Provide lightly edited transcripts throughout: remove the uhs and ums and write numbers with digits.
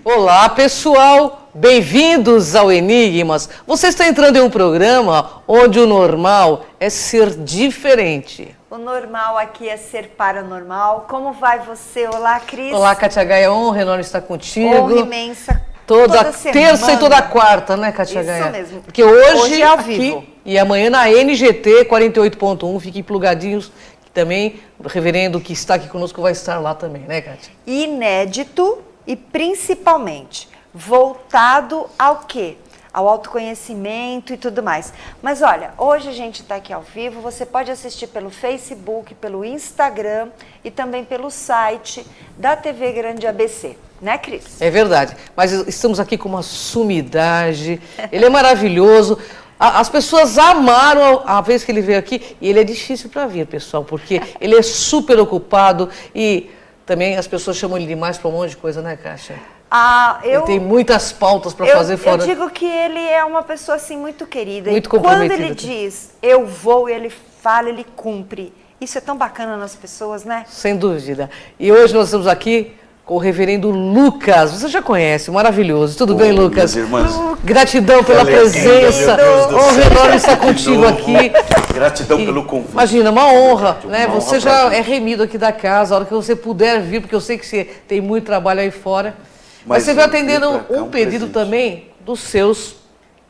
Olá, pessoal! Bem-vindos ao Enigmas. Você está entrando em um programa onde o normal é ser diferente. O normal aqui é ser paranormal. Como vai você? Olá, Cris. Olá, Kátia Gaia. Honra enorme estar contigo. Honra imensa. Toda terça e toda quarta, né, Kátia Gaia? Isso mesmo. Porque hoje é ao aqui vivo. E amanhã na NGT 48.1. Fiquem plugadinhos. Também o reverendo que está aqui conosco vai estar lá também, né, Kátia? Inédito e principalmente voltado ao quê? Ao autoconhecimento e tudo mais. Mas olha, hoje a gente está aqui ao vivo, você pode assistir pelo Facebook, pelo Instagram e também pelo site da TV Grande ABC. Né, Cris? É verdade, mas estamos aqui com uma sumidade, ele é maravilhoso. As pessoas amaram a vez que ele veio aqui, e ele é difícil para vir, pessoal, porque ele é super ocupado e também as pessoas chamam ele demais para um monte de coisa, né, Kátia? Ele tem muitas pautas para fazer fora. Eu digo que ele é uma pessoa assim muito querida. Muito e quando comprometida. ele diz, eu vou, ele fala, ele cumpre. Isso é tão bacana nas pessoas, né? Sem dúvida. E hoje nós estamos aqui com o reverendo Lucas. Você já conhece, maravilhoso. Tudo bem, Lucas? Irmãs, gratidão pela presença. Honra enorme estar contigo aqui. Gratidão pelo convite. Imagina, uma honra, né? Uma Você honra já pra é remido aqui da casa, a hora que você puder vir, porque eu sei que você tem muito trabalho aí fora. Mas você veio atendendo um pedido também dos seus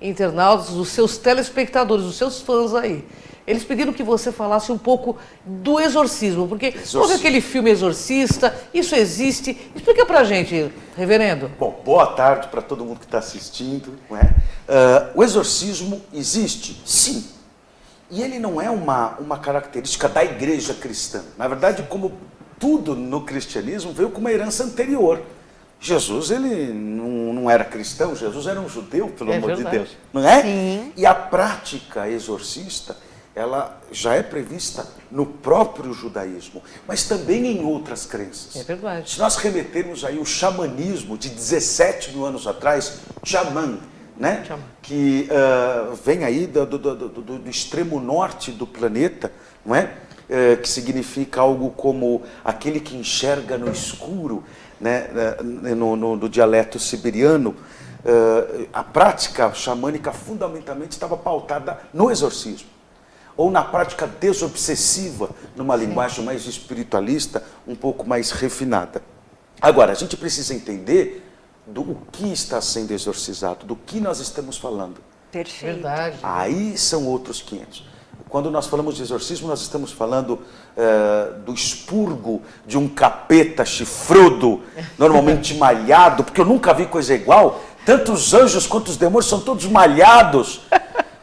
internautas, dos seus telespectadores, dos seus fãs aí. Eles pediram que você falasse um pouco do exorcismo, porque houve aquele filme Exorcista, isso existe. Explica pra gente, reverendo. Bom, boa tarde para todo mundo que está assistindo. Não é? O exorcismo existe? Sim. E ele não é uma característica da igreja cristã. Na verdade, como tudo no cristianismo, veio com uma herança anterior. Jesus, ele não era cristão, Jesus era um judeu, pelo amor de Deus. Não é? Sim. E a prática exorcista, ela já é prevista no próprio judaísmo, mas também em outras crenças. É verdade. Se nós remetermos aí o xamanismo de 17 mil anos atrás, xamã, né? Xamã. Que vem aí do extremo norte do planeta, não é? Que significa algo como aquele que enxerga no escuro, né? No dialeto siberiano. A prática xamânica fundamentalmente estava pautada no exorcismo, ou na prática desobsessiva, numa linguagem mais espiritualista, um pouco mais refinada. Agora, a gente precisa entender do que está sendo exorcizado, do que nós estamos falando. Perfeito. Verdade. Aí são outros 500. Quando nós falamos de exorcismo, nós estamos falando do expurgo de um capeta chifrudo, normalmente malhado, porque eu nunca vi coisa igual. Tanto os anjos quanto os demônios são todos malhados.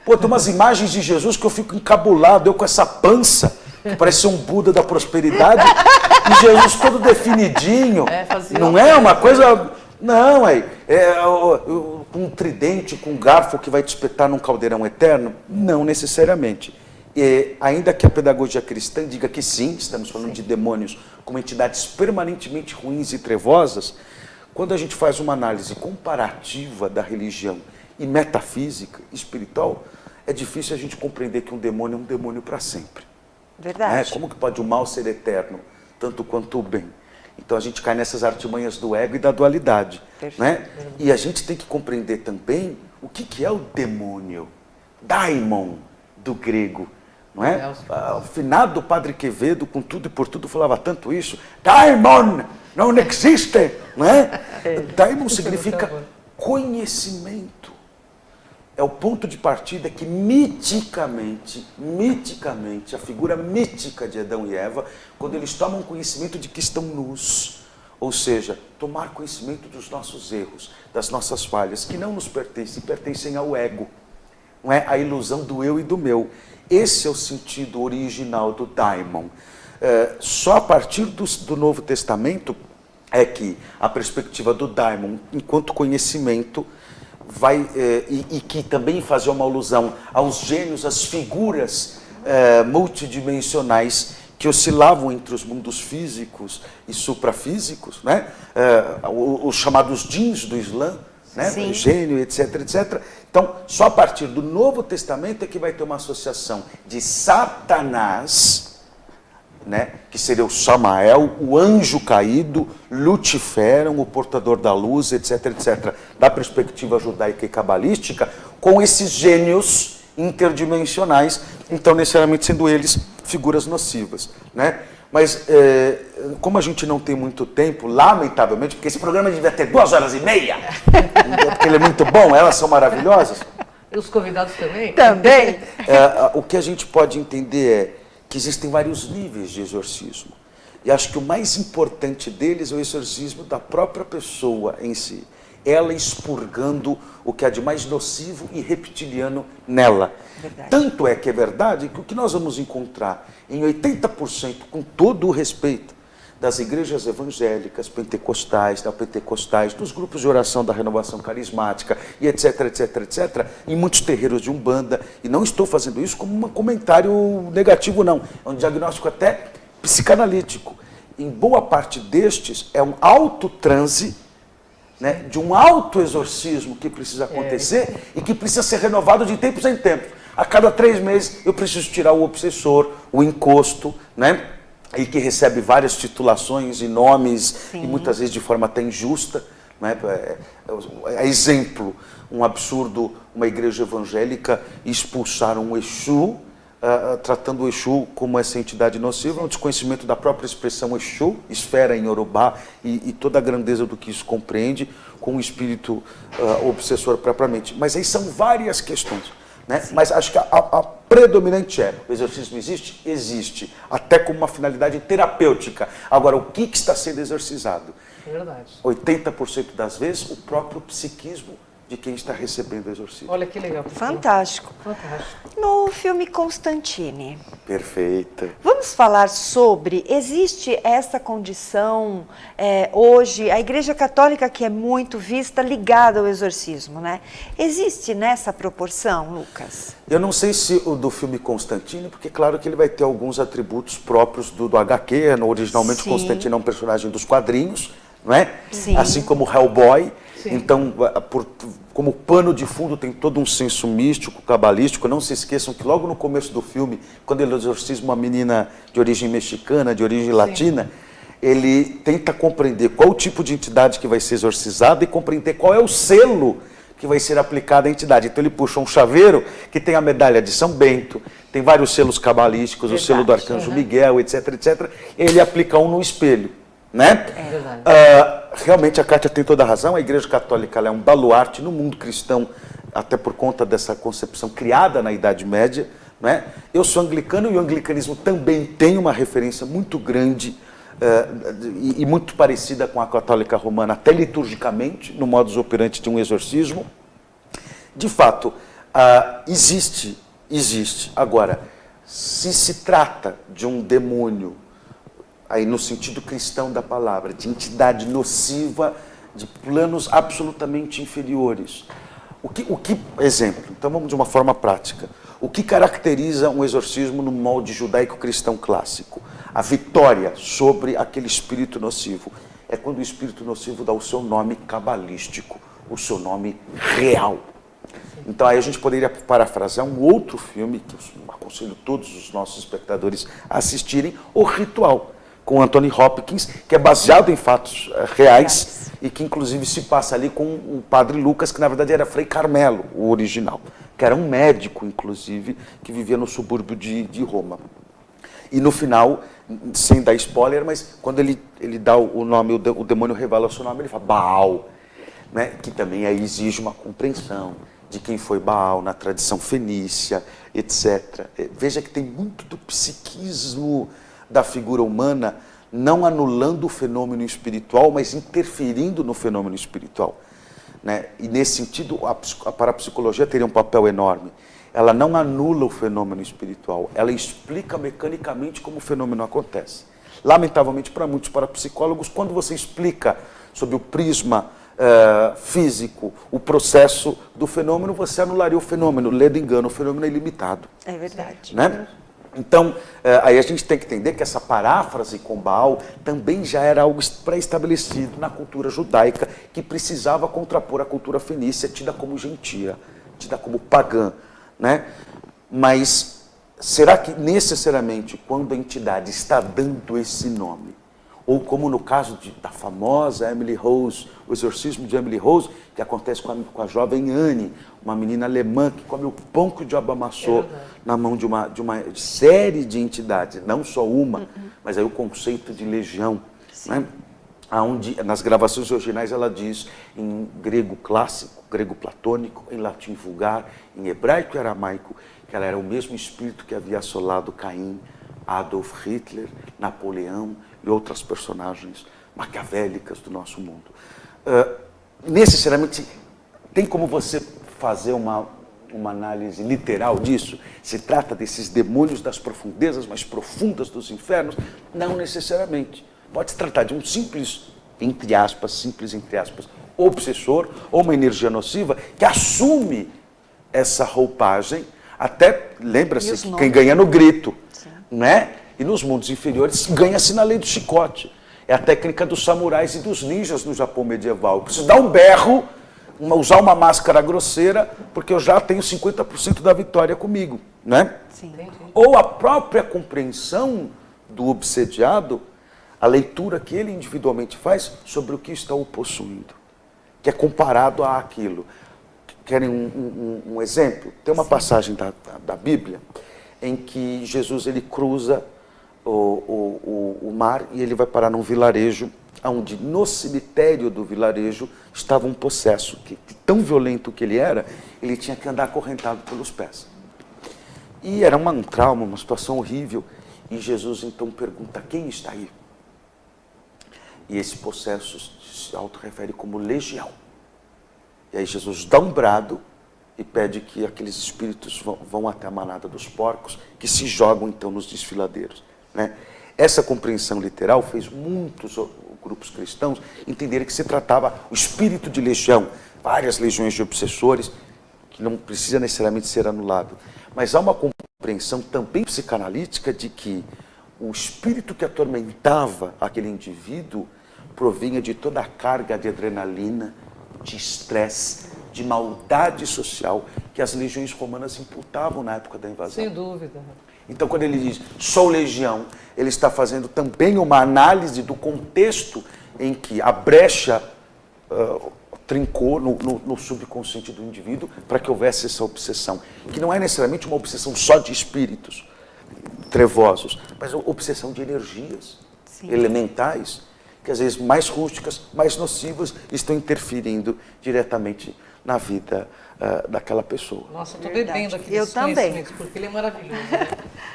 Pô, tem umas imagens de Jesus que eu fico encabulado, eu com essa pança, que parece um Buda da prosperidade, e Jesus todo definidinho. Não é uma coisa... Não, com um tridente, com um garfo que vai te espetar num caldeirão eterno? Não necessariamente. Ainda que a pedagogia cristã diga que sim, estamos falando de demônios como entidades permanentemente ruins e trevosas, quando a gente faz uma análise comparativa da religião e metafísica, espiritual, é difícil a gente compreender que um demônio é um demônio para sempre. Verdade. Como que pode o mal ser eterno, tanto quanto o bem? Então a gente cai nessas artimanhas do ego e da dualidade. Né? E a gente tem que compreender também o que é o demônio. Daimon, do grego. Não é? O finado Padre Quevedo, com tudo e por tudo, falava tanto isso. Daimon não existe. Não é? Daimon significa conhecimento. É o ponto de partida que miticamente, a figura mítica de Adão e Eva, quando eles tomam conhecimento de que estão nus, ou seja, tomar conhecimento dos nossos erros, das nossas falhas, que não nos pertencem, pertencem ao ego, não é? A ilusão do eu e do meu. Esse é o sentido original do daimon. Só a partir do Novo Testamento é que a perspectiva do daimon, enquanto conhecimento, e que também fazia uma alusão aos gênios, às figuras multidimensionais que oscilavam entre os mundos físicos e suprafísicos, né? Os chamados djinns do Islã, né? Gênio, etc, etc. Então, só a partir do Novo Testamento é que vai ter uma associação de Satanás, né, que seria o Samael, o anjo caído, Luciferon, o portador da luz, etc, etc, da perspectiva judaica e cabalística, com esses gênios interdimensionais, então necessariamente sendo eles figuras nocivas, né? Mas como a gente não tem muito tempo, lamentavelmente, porque esse programa devia ter 2h30, porque ele é muito bom, elas são maravilhosas. E os convidados também? Também. O que a gente pode entender é que existem vários níveis de exorcismo. E acho que o mais importante deles é o exorcismo da própria pessoa em si. Ela expurgando o que há de mais nocivo e reptiliano nela. Verdade. Tanto é verdade que o que nós vamos encontrar em 80%, com todo o respeito, das igrejas evangélicas, pentecostais, neopentecostais, dos grupos de oração da renovação carismática, e etc, etc, etc, em muitos terreiros de Umbanda, e não estou fazendo isso como um comentário negativo, não, é um diagnóstico até psicanalítico. Em boa parte destes, é um autotranse, né, de um autoexorcismo que precisa acontecer e que precisa ser renovado de tempos em tempos. A cada 3 meses eu preciso tirar o obsessor, o encosto, né? E que recebe várias titulações e nomes, Sim. e muitas vezes de forma até injusta. Né? Exemplo, um absurdo, uma igreja evangélica expulsar um Exu, tratando o Exu como essa entidade nociva, um desconhecimento da própria expressão Exu, esfera em Yorubá, e toda a grandeza do que isso compreende, com o espírito obsessor propriamente. Mas aí são várias questões. Né? Mas acho que a predominante o exorcismo existe? Existe, até como uma finalidade terapêutica. Agora, o que está sendo exorcizado? Verdade. 80% das vezes, o próprio psiquismo de quem está recebendo o exorcismo. Olha que legal. Fantástico. Fantástico. No filme Constantine, Perfeita. vamos falar sobre, existe essa condição hoje, a Igreja Católica que é muito vista ligada ao exorcismo, né? Existe nessa proporção, Lucas? Eu não sei se o do filme Constantine, porque claro que ele vai ter alguns atributos próprios do HQ, originalmente Sim. Constantine é um personagem dos quadrinhos, não é? Sim. Assim como Hellboy. Sim. Então, como pano de fundo tem todo um senso místico, cabalístico. Não se esqueçam que logo no começo do filme, quando ele exorciza uma menina de origem mexicana, de origem latina, ele tenta compreender qual o tipo de entidade que vai ser exorcizada e compreender qual é o selo que vai ser aplicado à entidade. Então ele puxa um chaveiro que tem a medalha de São Bento, tem vários selos cabalísticos, o selo do Arcanjo Miguel, etc, etc. E ele aplica um no espelho. Né? É verdade. Realmente a Kátia tem toda a razão, a Igreja Católica ela é um baluarte no mundo cristão, até por conta dessa concepção criada na Idade Média. Né? Eu sou anglicano e o anglicanismo também tem uma referência muito grande e muito parecida com a católica romana, até liturgicamente, no modus operandi de um exorcismo. De fato, existe. Agora, se trata de um demônio, aí no sentido cristão da palavra, de entidade nociva, de planos absolutamente inferiores. Exemplo, então vamos de uma forma prática. O que caracteriza um exorcismo no molde judaico-cristão clássico? A vitória sobre aquele espírito nocivo. É quando o espírito nocivo dá o seu nome cabalístico, o seu nome real. Então aí a gente poderia parafrasear um outro filme, que eu aconselho todos os nossos espectadores a assistirem, O Ritual, com Anthony Hopkins, que é baseado em fatos reais e que inclusive se passa ali com o padre Lucas, que na verdade era Frei Carmelo, o original, que era um médico, inclusive, que vivia no subúrbio de Roma. E no final, sem dar spoiler, mas quando ele dá o nome, o demônio revela o seu nome, ele fala Baal, né? Que também aí exige uma compreensão de quem foi Baal na tradição fenícia, etc. Veja que tem muito do psiquismo da figura humana, não anulando o fenômeno espiritual, mas interferindo no fenômeno espiritual. Né? E nesse sentido, a parapsicologia teria um papel enorme. Ela não anula o fenômeno espiritual, ela explica mecanicamente como o fenômeno acontece. Lamentavelmente, para muitos parapsicólogos, quando você explica sob o prisma físico o processo do fenômeno, você anularia o fenômeno, lendo engano, o fenômeno é ilimitado. É verdade. Né? Então, aí a gente tem que entender que essa paráfrase com Baal também já era algo pré-estabelecido na cultura judaica, que precisava contrapor a cultura fenícia, tida como gentia, tida como pagã. Né? Mas será que necessariamente quando a entidade está dando esse nome, ou como no caso da famosa Emily Rose, o exorcismo de Emily Rose, que acontece com a jovem Anne, uma menina alemã que come o pão que o diabo amassou na mão de uma série de entidades, não só uma, mas aí o conceito de legião, né? Onde, nas gravações originais ela diz em grego clássico, grego platônico, em latim vulgar, em hebraico e aramaico, que ela era o mesmo espírito que havia assolado Caim, Adolf Hitler, Napoleão e outras personagens maquiavélicas do nosso mundo. Necessariamente, tem como você fazer uma análise literal disso? Se trata desses demônios das profundezas mais profundas dos infernos? Não necessariamente. Pode se tratar de um simples, entre aspas, obsessor ou uma energia nociva que assume essa roupagem. Até, lembra-se, que quem ganha no grito, né? E nos mundos inferiores ganha-se na lei do chicote. É a técnica dos samurais e dos ninjas no Japão medieval. Eu preciso dar um berro, usar uma máscara grosseira, porque eu já tenho 50% da vitória comigo, né? Sim. Ou a própria compreensão do obsediado, a leitura que ele individualmente faz sobre o que está o possuindo, que é comparado àquilo. Querem um exemplo? Tem uma passagem da Bíblia em que Jesus ele cruza o mar e ele vai parar num vilarejo, onde no cemitério do vilarejo estava um possesso, que tão violento que ele era, ele tinha que andar acorrentado pelos pés. E era um trauma, uma situação horrível, e Jesus então pergunta: quem está aí? E esse possesso se auto-refere como legião. E aí Jesus dá um brado e pede que aqueles espíritos vão até a manada dos porcos, que se jogam então nos desfiladeiros, né? Essa compreensão literal fez muitos grupos cristãos entenderem que se tratava o espírito de legião, várias legiões de obsessores, que não precisa necessariamente ser anulado. Mas há uma compreensão também psicanalítica de que o espírito que atormentava aquele indivíduo provinha de toda a carga de adrenalina, de estresse, de maldade social que as legiões romanas imputavam na época da invasão. Sem dúvida. Então, quando ele diz, sou legião, ele está fazendo também uma análise do contexto em que a brecha trincou no subconsciente do indivíduo para que houvesse essa obsessão, que não é necessariamente uma obsessão só de espíritos trevosos, mas uma obsessão de energias elementais, que às vezes mais rústicas, mais nocivas, estão interferindo diretamente na vida daquela pessoa. Nossa, eu estou bebendo aqui Eu também, porque ele é maravilhoso. Né?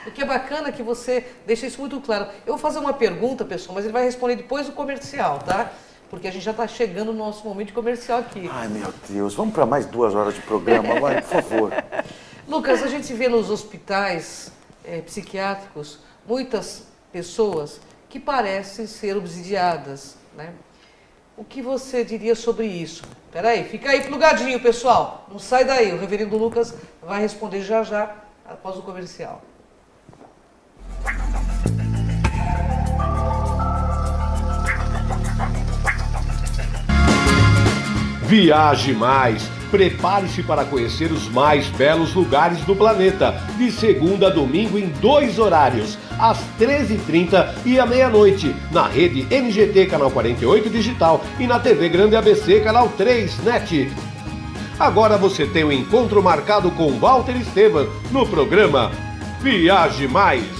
O que é bacana é que você deixa isso muito claro. Eu vou fazer uma pergunta, pessoal, mas ele vai responder depois do comercial, tá? Porque a gente já está chegando no nosso momento de comercial aqui. Ai, meu Deus, vamos para mais 2 horas de programa, vai, por favor. Lucas, a gente vê nos hospitais psiquiátricos muitas pessoas que parecem ser obsidiadas, né? O que você diria sobre isso? Peraí, fica aí plugadinho, pessoal. Não sai daí, o reverendo Lucas vai responder já após o comercial. Viaje mais! Prepare-se para conhecer os mais belos lugares do planeta, de segunda a domingo em 2 horários, às 13h30 e à meia-noite, na rede NGT Canal 48 Digital e na TV Grande ABC Canal 3 NET. Agora você tem um encontro marcado com Walter Esteban no programa Viaje Mais.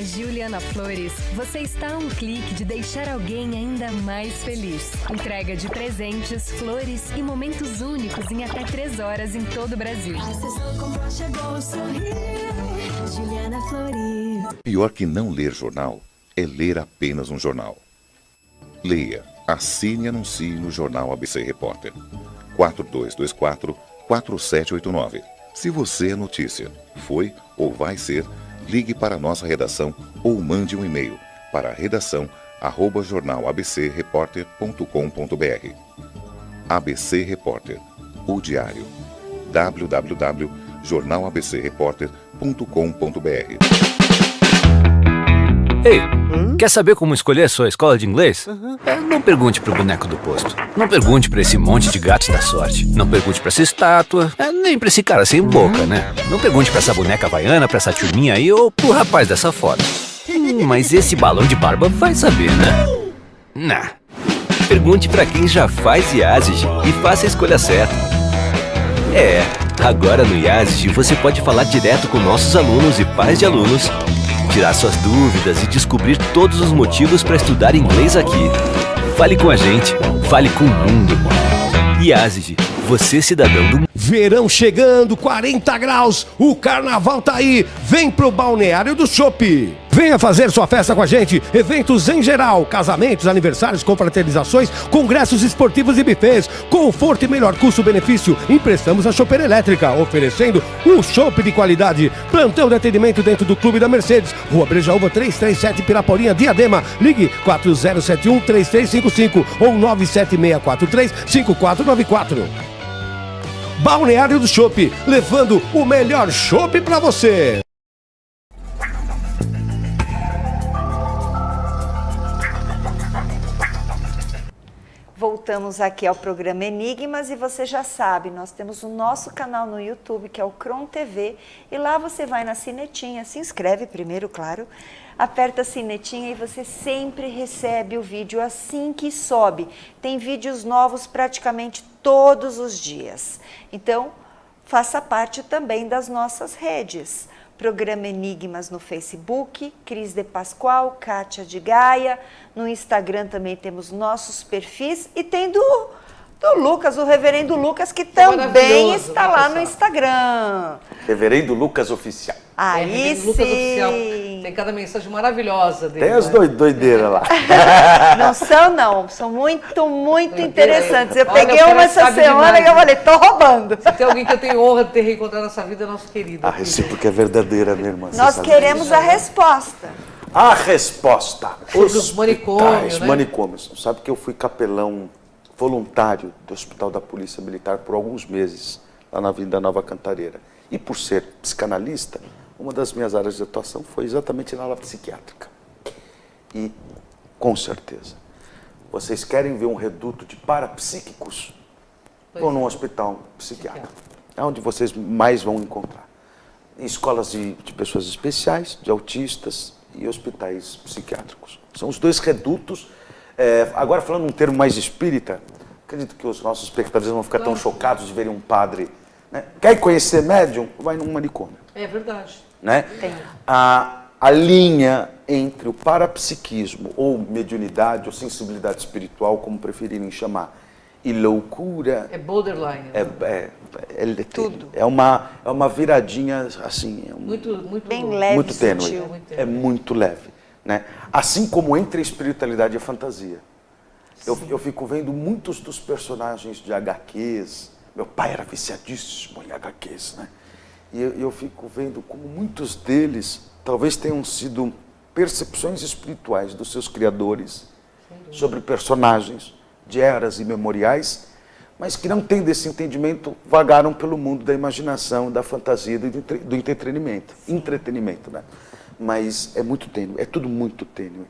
Juliana Flores, você está a um clique de deixar alguém ainda mais feliz. Entrega de presentes, flores e momentos únicos em até 3 horas em todo o Brasil. Juliana Flores. Pior que não ler jornal é ler apenas um jornal. Leia, assine e anuncie no Jornal ABC Repórter. 4224-4789. Se você é notícia, foi ou vai ser, ligue para a nossa redação ou mande um e-mail para redação@jornalabcreporter.com.br. ABC Repórter, o diário. www.jornalabcreporter.com.br. Ei, quer saber como escolher a sua escola de inglês? Não pergunte pro boneco do posto. Não pergunte pra esse monte de gatos da sorte. Não pergunte pra essa estátua. Nem pra esse cara sem boca, né? Não pergunte pra essa boneca havaiana, pra essa turminha aí ou pro rapaz dessa foto. Mas esse balão de barba vai saber, né? Nah. Pergunte pra quem já faz IASIG e faça a escolha certa. Agora no IASIG você pode falar direto com nossos alunos e pais de alunos, tirar suas dúvidas e descobrir todos os motivos para estudar inglês aqui. Fale com a gente, fale com o mundo. IASIG, você cidadão do mundo. Verão chegando, 40 graus, o carnaval tá aí. Vem pro Balneário do Chopp. Venha fazer sua festa com a gente. Eventos em geral, casamentos, aniversários, confraternizações, congressos esportivos e buffets. Conforto e melhor custo-benefício. Emprestamos a chopeira elétrica, oferecendo um chopp de qualidade. Plantão de atendimento dentro do Clube da Mercedes. Rua Brejaúva 337, Piraporinha, Diadema. Ligue 4071-3355 ou 97643-5494. Balneário do Chopp, levando o melhor chopp pra você. Voltamos aqui ao programa Enigmas e você já sabe, nós temos o nosso canal no YouTube, que é o Cron TV, e lá você vai na sinetinha, se inscreve primeiro, claro, aperta a sinetinha e você sempre recebe o vídeo assim que sobe. Tem vídeos novos praticamente todos os dias. Então, faça parte também das nossas redes. Programa Enigmas no Facebook, Cris de Pascoal, Kátia de Gaia. No Instagram também temos nossos perfis e tem do Lucas, o Reverendo Lucas, que também está lá no Instagram. Reverendo Lucas Oficial. Aí sim. Lucas Oficial. Tem cada mensagem maravilhosa dele. Tem as doideiras lá. Não, são muito interessantes. Eu peguei uma essa semana que eu falei, tô roubando. Se tem alguém que eu tenho honra de ter reencontrado nessa vida, é nosso querido. A recíproca é verdadeira, minha irmã. Nós queremos a resposta. A resposta. Os manicômios, né? Manicômios. Sabe que eu fui capelão voluntário do Hospital da Polícia Militar por alguns meses, lá na Avenida Nova Cantareira. E por ser psicanalista, uma das minhas áreas de atuação foi exatamente na ala psiquiátrica. E, com certeza, vocês querem ver um reduto de parapsíquicos? Vão num hospital psiquiátrico. É onde vocês mais vão encontrar. Em escolas de pessoas especiais, de autistas e hospitais psiquiátricos. São os dois redutos. Agora, falando um termo mais espírita, acredito que os nossos espectadores vão ficar tão chocados de verem um padre. Né? Quer conhecer médium? Vai num manicômio. É verdade. Né? Tem. A linha entre o parapsiquismo, ou mediunidade, ou sensibilidade espiritual, como preferirem chamar, e loucura... É borderline. Tudo. É uma viradinha, assim... Muito bem leve, muito tênue. sutil. É muito leve. Né? Assim como entre a espiritualidade e a fantasia. Eu fico vendo muitos dos personagens de HQs. Meu pai era viciadíssimo em HQs, né? E eu fico vendo como muitos deles talvez tenham sido percepções espirituais dos seus criadores sobre personagens de eras imemoriais, mas que não tendo esse entendimento, vagaram pelo mundo da imaginação, da fantasia, do entretenimento, né? Mas é muito tênue, é tudo muito tênue.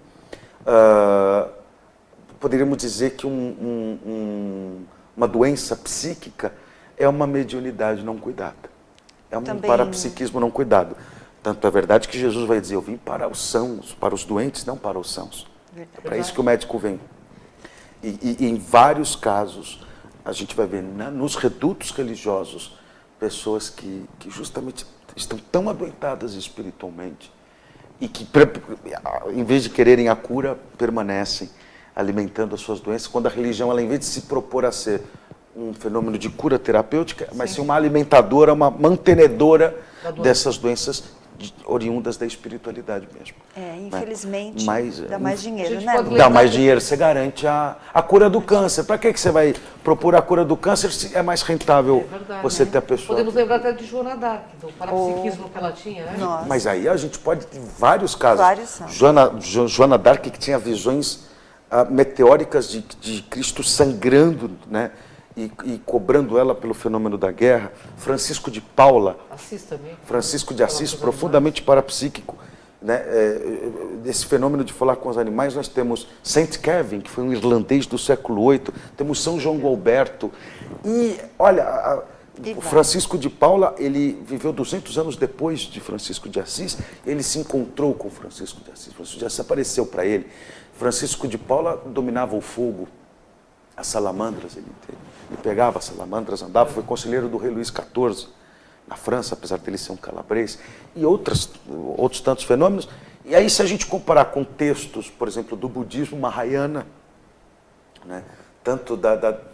Poderíamos dizer que uma doença psíquica é uma mediunidade não cuidada. É um parapsiquismo não cuidado. Tanto é verdade que Jesus vai dizer, eu vim para os sãos, para os doentes, não para os sãos. É para isso que o médico vem. E em vários casos, a gente vai ver nos redutos religiosos, pessoas que justamente estão tão adoentadas espiritualmente e que, em vez de quererem a cura, permanecem alimentando as suas doenças, quando a religião, ela, em vez de se propor a ser um fenômeno de cura terapêutica, mas sim uma alimentadora, uma mantenedora dessas doenças oriundas da espiritualidade mesmo. Infelizmente, dá mais dinheiro, né? Dá mais dinheiro, você garante a cura do câncer. Para que você vai procurar a cura do câncer se é mais rentável você ter a pessoa? Podemos lembrar até de Joana d'Arc, do parapsiquismo que ela tinha, né? Nossa. Mas aí a gente pode ter vários casos. Vários são. Joana d'Arc, que tinha visões meteóricas de Cristo sangrando, né? E cobrando ela pelo fenômeno da guerra. Francisco de Paula, Assis também. Francisco de Assis, profundamente parapsíquico, né, desse fenômeno de falar com os animais, nós temos Saint Kevin, que foi um irlandês do século VIII, temos São João Gualberto, e olha, o Francisco de Paula, ele viveu 200 anos depois de Francisco de Assis, ele se encontrou com Francisco de Assis, Francisco de Assis apareceu para ele. Francisco de Paula dominava o fogo, as salamandras, ele pegava as salamandras, andava, foi conselheiro do rei Luís XIV, na França, apesar dele ser um calabrês, e outros tantos fenômenos. E aí, se a gente comparar com textos, por exemplo, do budismo Mahayana, né, tanto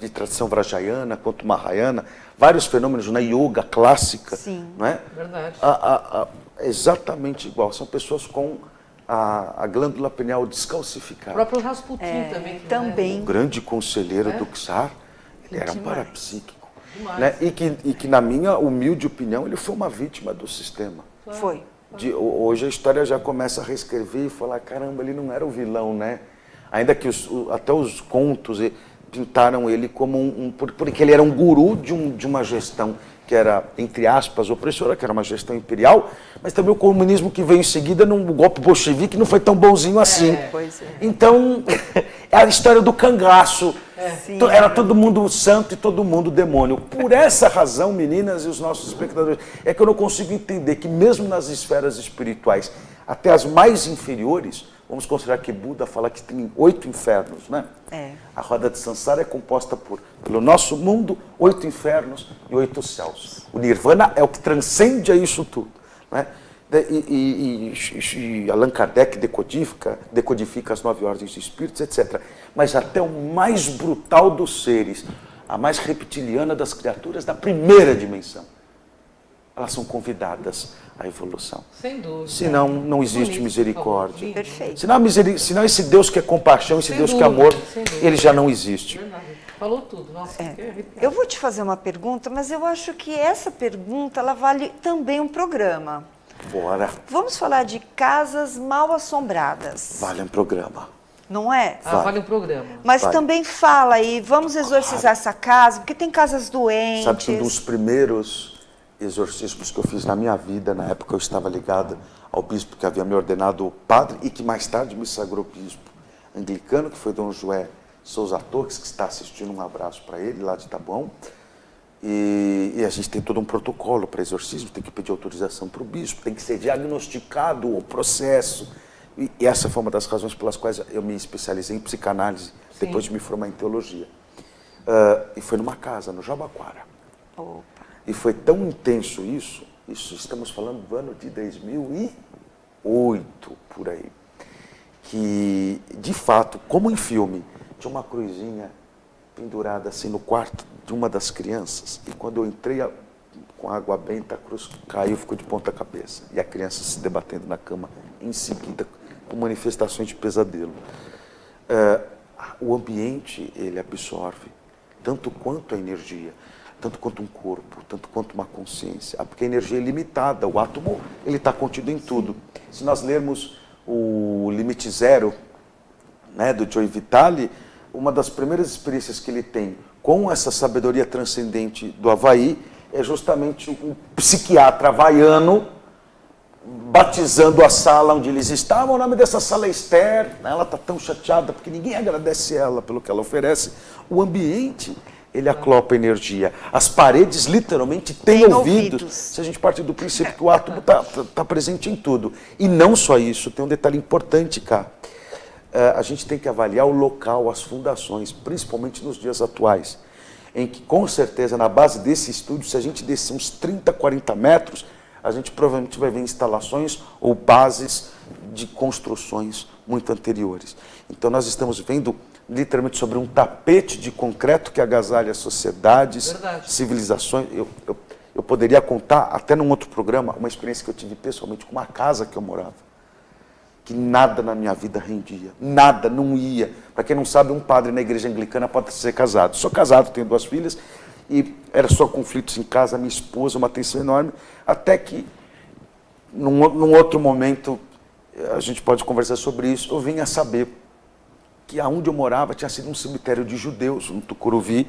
de tradição Vajrayana quanto Mahayana, vários fenômenos na yoga clássica, não é? Verdade. Exatamente igual, são pessoas com a glândula pineal descalcificada. O próprio Rasputin também. Um grande conselheiro do Czar, ele era um parapsíquico. Né? E que, na minha humilde opinião, ele foi uma vítima do sistema. Foi. Hoje a história já começa a reescrever e falar, caramba, ele não era o vilão, né? Ainda que até os contos pintaram ele como porque ele era um guru de uma gestão que era, entre aspas, opressora, que era uma gestão imperial, mas também o comunismo que veio em seguida, num golpe bolchevique, não foi tão bonzinho assim. Então, é a história do cangaço. Era todo mundo santo e todo mundo demônio. Por essa razão, meninas e os nossos espectadores, é que eu não consigo entender que mesmo nas esferas espirituais, até as mais inferiores, vamos considerar que Buda fala que tem 8 infernos, né? A roda de Sansara é composta pelo nosso mundo, 8 infernos e 8 céus. O Nirvana é o que transcende a isso tudo, né? E Allan Kardec decodifica as 9 ordens de espíritos, etc. Mas até o mais brutal dos seres, a mais reptiliana das criaturas da primeira dimensão, elas são convidadas à evolução. Sem dúvida. Senão não existe misericórdia. Perfeito. Senão esse Deus que é compaixão, esse Deus que é amor, ele já não existe. Falou tudo. Nossa, eu vou te fazer uma pergunta, mas eu acho que essa pergunta ela vale também um programa. Bora. Vamos falar de casas mal assombradas. Vale um programa. Não é? Vale um programa. Mas também fala aí, vamos exorcizar essa casa, porque tem casas doentes. Sabe que um dos primeiros exorcismos que eu fiz na minha vida, na época eu estava ligado ao bispo que havia me ordenado padre e que mais tarde me sagrou bispo anglicano, que foi Dom Joé Souza Torres, que está assistindo, um abraço para ele, lá de Taboão. E a gente tem todo um protocolo para exorcismo, tem que pedir autorização para o bispo, tem que ser diagnosticado o processo. E essa foi uma das razões pelas quais eu me especializei em psicanálise, depois de me formar em teologia. E foi numa casa, no Jabaquara. Opa. E foi tão intenso isso estamos falando do ano de 2008, por aí, que, de fato, como em filme, tinha uma cruzinha pendurada assim no quarto de uma das crianças, e quando eu entrei com água benta, a cruz caiu, ficou de ponta cabeça, e a criança se debatendo na cama, em seguida, com manifestações de pesadelo. O ambiente, ele absorve tanto quanto a energia, tanto quanto um corpo, tanto quanto uma consciência, porque a energia é limitada, o átomo ele está contido em tudo. Se nós lermos o Limite Zero, né, do Joe Vitale, uma das primeiras experiências que ele tem com essa sabedoria transcendente do Havaí é justamente um psiquiatra havaiano batizando a sala onde eles estavam. O nome dessa sala é Esther, ela está tão chateada porque ninguém agradece ela pelo que ela oferece. O ambiente, ele aclopa energia. As paredes, literalmente, têm ouvidos. Se a gente parte do princípio que o átomo está presente em tudo. E não só isso, tem um detalhe importante, cá. A gente tem que avaliar o local, as fundações, principalmente nos dias atuais, em que, com certeza, na base desse estúdio, se a gente descer uns 30, 40 metros, a gente provavelmente vai ver instalações ou bases de construções muito anteriores. Então, nós estamos vendo literalmente sobre um tapete de concreto que agasalha sociedades, civilizações. Eu poderia contar, até num outro programa, uma experiência que eu tive pessoalmente com uma casa que eu morava, que nada na minha vida rendia, nada, não ia. Para quem não sabe, um padre na igreja anglicana pode ser casado. Sou casado, tenho 2 filhas, e era só conflitos em casa, minha esposa, uma tensão enorme, até que, num outro momento, a gente pode conversar sobre isso, eu vim a saber que aonde eu morava tinha sido um cemitério de judeus, no Tucuruvi,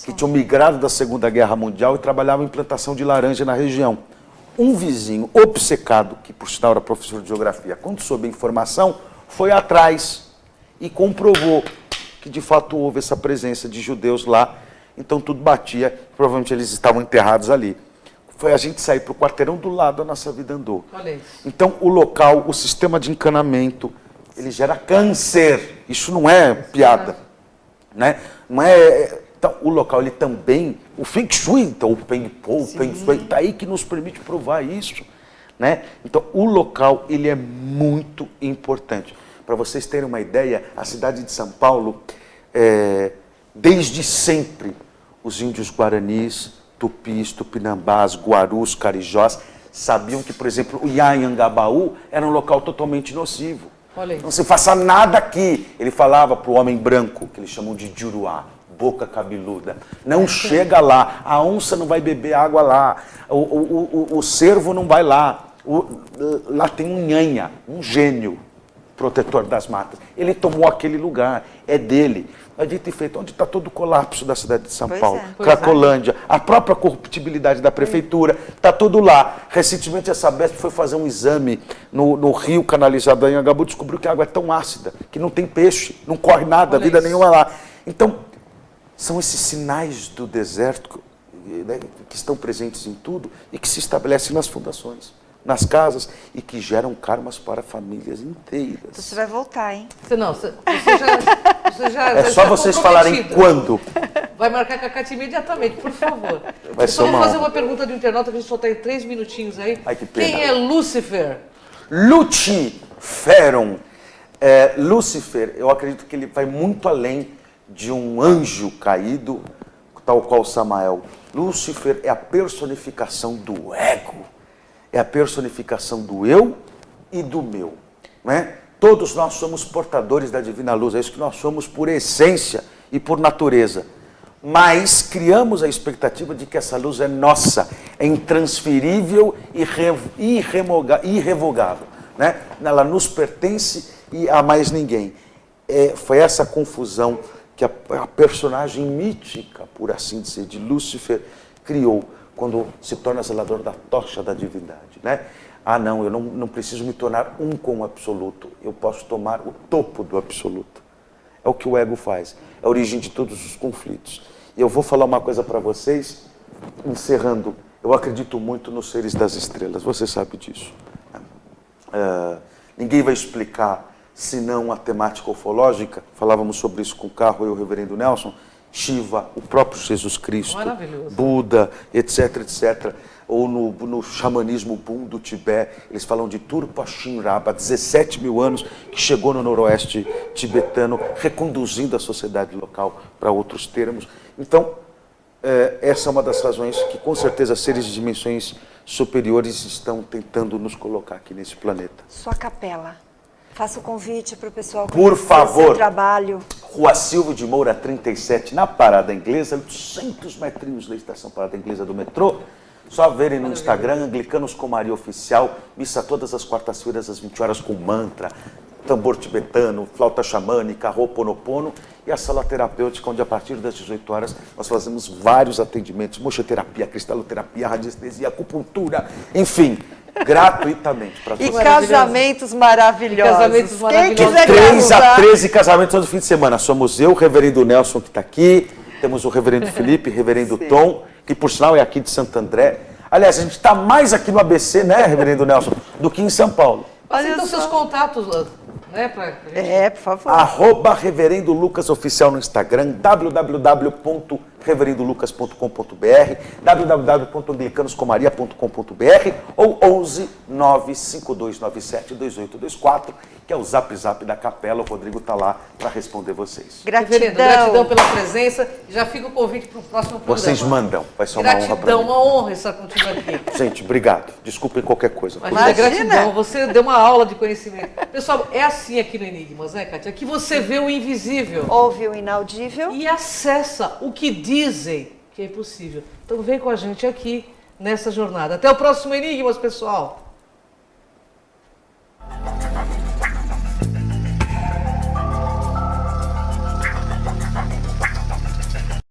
que tinham migrado da Segunda Guerra Mundial e trabalhavam em plantação de laranja na região. um vizinho obcecado, que por sinal era professor de geografia, quando soube a informação, foi atrás e comprovou que de fato houve essa presença de judeus lá, então tudo batia, provavelmente eles estavam enterrados ali. Foi a gente sair para o quarteirão do lado, a nossa vida andou. Olha isso. Então o local, o sistema de encanamento, ele gera câncer, isso não é piada, né? Não é... Então, o local, ele também, o Feng Shui, então, o Peng Po, o Feng Shui, está aí que nos permite provar isso, né? Então, o local, ele é muito importante. Para vocês terem uma ideia, a cidade de São Paulo, desde sempre, os índios guaranis, tupis, tupinambás, guarus, carijós, sabiam que, por exemplo, o Anhangabaú era um local totalmente nocivo. Olha aí. Não se faça nada aqui. Ele falava para o homem branco, que eles chamam de Juruá, boca cabeluda. Não chega lá, a onça não vai beber água lá, o cervo não vai lá. Lá tem um nhanha, um gênio protetor das matas. Ele tomou aquele lugar, é dele. Mas dito e feito, onde está todo o colapso da cidade de São Paulo? Cracolândia, a própria corruptibilidade da prefeitura, está tudo lá. Recentemente a Sabesp foi fazer um exame no rio canalizado em Anhangabaú, descobriu que a água é tão ácida, que não tem peixe, não corre nada, Olha vida isso. nenhuma lá. Então, são esses sinais do deserto, né, que estão presentes em tudo e que se estabelecem nas fundações, nas casas e que geram karmas para famílias inteiras. Então você vai voltar, hein? Você já É só vocês falarem quando. Vai marcar com a Cátia imediatamente, por favor. Vai Eu ser só vou uma fazer honra. uma pergunta do internauta que a gente só está em 3 minutinhos aí. Ai, que pena. Quem é Lúcifer? Luciferum. Lúcifer, eu acredito que ele vai muito além de um anjo caído, tal qual Samael. Lúcifer é a personificação do ego, é a personificação do eu e do meu, né? Todos nós somos portadores da divina luz, é isso que nós somos por essência e por natureza. Mas criamos a expectativa de que essa luz é nossa, é intransferível e irrevogável, né? Ela nos pertence e a mais ninguém. Foi essa confusão que a personagem mítica, por assim dizer, de Lúcifer criou quando se torna zelador da tocha da divindade, né? Ah, não, eu não preciso me tornar um com o absoluto, eu posso tomar o topo do absoluto. É o que o ego faz, é a origem de todos os conflitos. E eu vou falar uma coisa para vocês, encerrando. Eu acredito muito nos seres das estrelas, você sabe disso. Ninguém vai explicar, senão a temática ufológica. Falávamos sobre isso com o Carro e o reverendo Nelson. Shiva, o próprio Jesus Cristo, Buda, etc, etc. Ou no xamanismo Bum do Tibete, eles falam de Turpa Shinraba, 17 mil anos, que chegou no noroeste tibetano, reconduzindo a sociedade local para outros termos. Então, essa é uma das razões que, com certeza, seres de dimensões superiores estão tentando nos colocar aqui nesse planeta. Sua capela. Faça o convite para o pessoal Por conhecer favor. o seu trabalho. Rua Silvio de Moura, 37, na Parada Inglesa, 800 metrinhos da estação Parada Inglesa do metrô. Só verem no Instagram, Anglicanos com Maria Oficial, missa todas as quartas-feiras às 20 horas com mantra, tambor tibetano, flauta xamânica, Ho'oponopono e a sala terapêutica, onde a partir das 18 horas nós fazemos vários atendimentos, mochoterapia, cristaloterapia, radiestesia, acupuntura, enfim, gratuitamente para E todos. casamentos maravilhosos. Casamentos Quem maravilhosos. quiser 3 a casar, 13 casamentos todo fim de semana. Somos eu, o reverendo Nelson, que está aqui, temos o reverendo Felipe, reverendo Tom, que por sinal é aqui de Santo André. Aliás, a gente está mais aqui no ABC, né, reverendo Nelson, do que em São Paulo. Passa Olha então só. seus contatos, né, pra gente... por favor. @ Reverendo Lucas Oficial no Instagram, www.reverendolucas.com.br, www.anglicanoscomaria.com.br ou 11 95297 2824, que é o zap da capela. O Rodrigo está lá para responder vocês. Reverendo, gratidão pela presença. Já fica o convite para o próximo programa. Vocês mandam, vai ser uma honra para Gratidão, mim. uma honra estar contigo aqui. Gente, obrigado. Desculpem qualquer coisa. Imagina, gratidão, você deu uma aula de conhecimento. Pessoal, é assim aqui no Enigmas, né, Cátia? Aqui você vê o invisível Ouve o inaudível. e acessa o que dizem que é impossível. Então vem com a gente aqui nessa jornada. Até o próximo Enigmas, pessoal!